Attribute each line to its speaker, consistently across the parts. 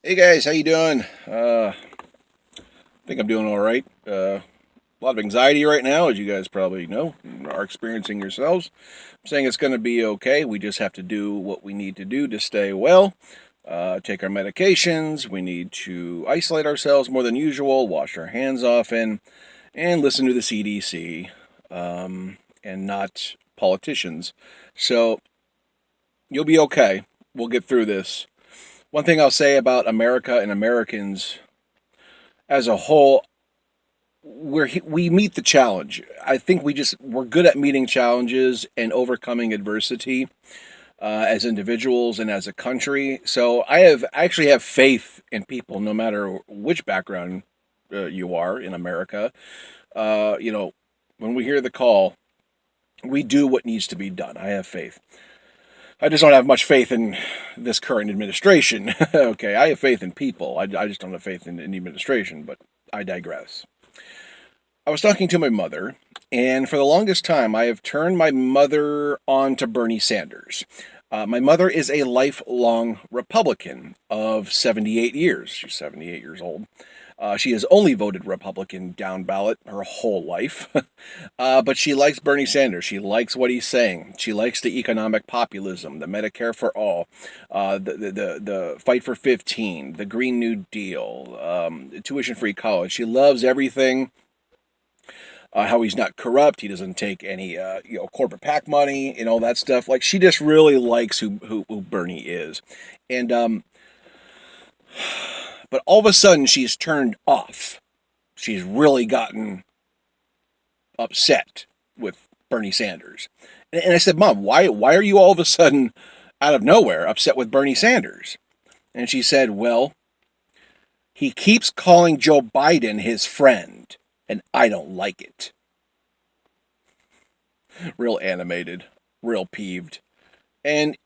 Speaker 1: Hey guys, how you doing? I think I'm doing all right. A lot of anxiety right now, as you guys probably know, are experiencing yourselves. I'm saying it's going to be okay. We just have to do what we need to do to stay well. Take our medications. We need to isolate ourselves more than usual. Wash our hands often, and listen to the CDC, and not politicians. So you'll be okay. We'll get through this. One thing I'll say about America and Americans as a whole, we meet the challenge. I think we're good at meeting challenges and overcoming adversity as individuals and as a country. So I actually have faith in people, no matter which background you are in America. Uh, you know, when we hear the call, we do what needs to be done. I have faith. I just don't have much faith in this current administration. Okay, I have faith in people. I just don't have faith in the administration, but I digress. I was talking to my mother, and for the longest time, I have turned my mother on to Bernie Sanders. My mother is a lifelong Republican of 78 years. She's 78 years old. She has only voted Republican down ballot her whole life, but she likes Bernie Sanders. She likes what he's saying. She likes the economic populism, the Medicare for all, the fight for 15, the Green New Deal, tuition-free college. She loves everything. How he's not corrupt, he doesn't take any corporate PAC money and all that stuff. Like she just really likes who Bernie is, and but all of a sudden she's turned off. She's really gotten upset with Bernie Sanders. And I said, Mom, why are you all of a sudden out of nowhere upset with Bernie Sanders? And she said, well, he keeps calling Joe Biden his friend, and I don't like it. Real animated, real peeved. And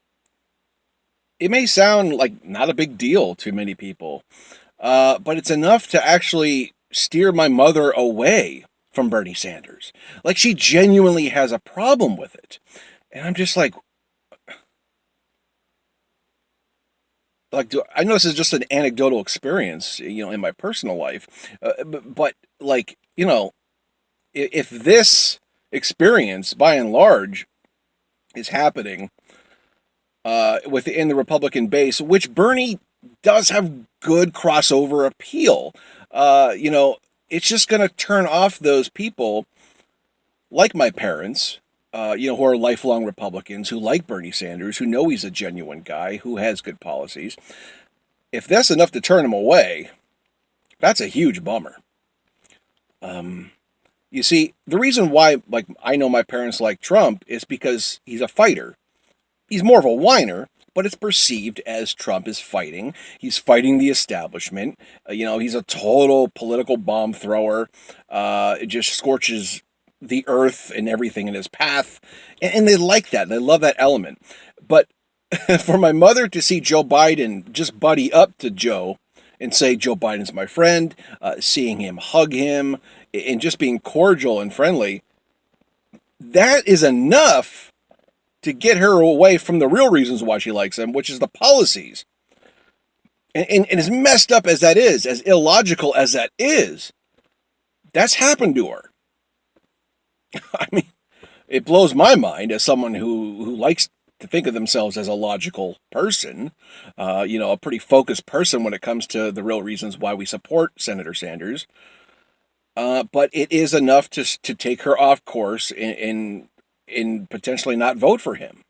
Speaker 1: it may sound like not a big deal to many people, but it's enough to actually steer my mother away from Bernie Sanders. Like she genuinely has a problem with it. And I'm just I know this is just an anecdotal experience, in my personal life, but like, if this experience, by and large, is happening within the Republican base, which Bernie does have good crossover appeal, it's just going to turn off those people like my parents, who are lifelong Republicans, who like Bernie Sanders, who know he's a genuine guy, who has good policies. If that's enough to turn him away, that's a huge bummer. You see, the reason why, like, I know my parents like Trump is because he's a fighter. He's more of a whiner, but it's perceived as Trump is fighting. He's fighting the establishment. He's a total political bomb thrower. It just scorches the earth and everything in his path. And they like that. They love that element. But for my mother to see Joe Biden just buddy up to Joe and say Joe Biden's my friend, seeing him hug him, and just being cordial and friendly, that is enough to get her away from the real reasons why she likes him, which is the policies. And as messed up as that is, as illogical as that is, that's happened to her. I mean, it blows my mind as someone who likes to think of themselves as a logical person, a pretty focused person when it comes to the real reasons why we support Senator Sanders. But it is enough to take her off course and potentially not vote for him.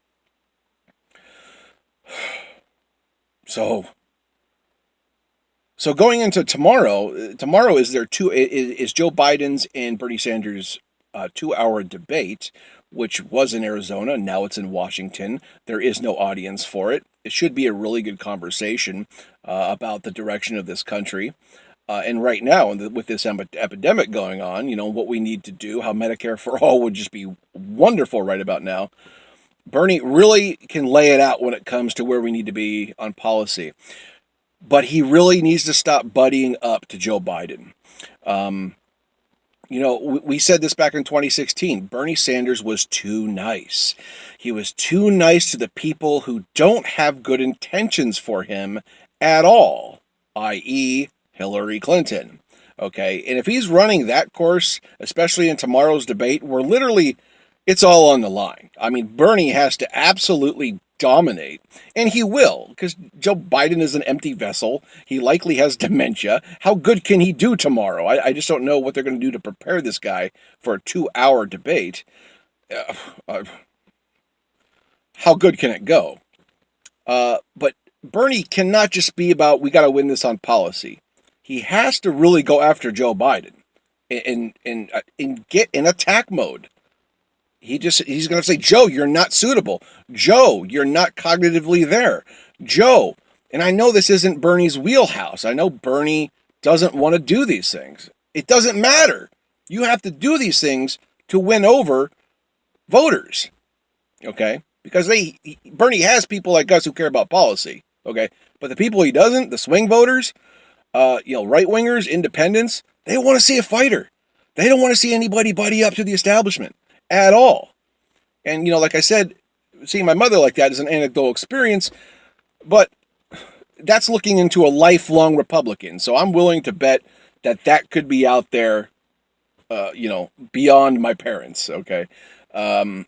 Speaker 1: So going into tomorrow is Joe Biden's and Bernie Sanders' 2-hour debate, which was in Arizona. Now it's in Washington. There is no audience for it. It should be a really good conversation about the direction of this country. And right now, with this epidemic going on, what we need to do, how Medicare for all would just be wonderful right about now. Bernie really can lay it out when it comes to where we need to be on policy. But he really needs to stop buddying up to Joe Biden. We said this back in 2016. Bernie Sanders was too nice. He was too nice to the people who don't have good intentions for him at all. i.e., Hillary Clinton. Okay, and if he's running that course, especially in tomorrow's debate, where literally it's all on the line. I mean, Bernie has to absolutely dominate, and he will, because Joe Biden is an empty vessel. He likely has dementia. How good can he do tomorrow? I just don't know what they're going to do to prepare this guy for a 2-hour debate. How good can it go? But Bernie cannot just be about, we got to win this on policy. He has to really go after Joe Biden and get in attack mode. He's going to say, Joe, you're not suitable. Joe, you're not cognitively there. Joe, and I know this isn't Bernie's wheelhouse. I know Bernie doesn't want to do these things. It doesn't matter. You have to do these things to win over voters. Okay? Because Bernie has people like us who care about policy. Okay? But the people he doesn't, the swing voters, right-wingers, independents, they want to see a fighter. They don't want to see anybody buddy up to the establishment at all. And, like I said, seeing my mother like that is an anecdotal experience, but that's looking into a lifelong Republican. So I'm willing to bet that could be out there, beyond my parents, okay? They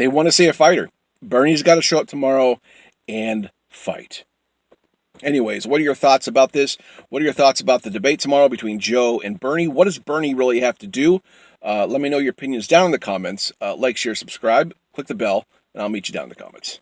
Speaker 1: want to see a fighter. Bernie's got to show up tomorrow and fight. Anyways, what are your thoughts about this? What are your thoughts about the debate tomorrow between Joe and Bernie? What does Bernie really have to do? Let me know your opinions down in the comments. Like, share, subscribe, click the bell, and I'll meet you down in the comments.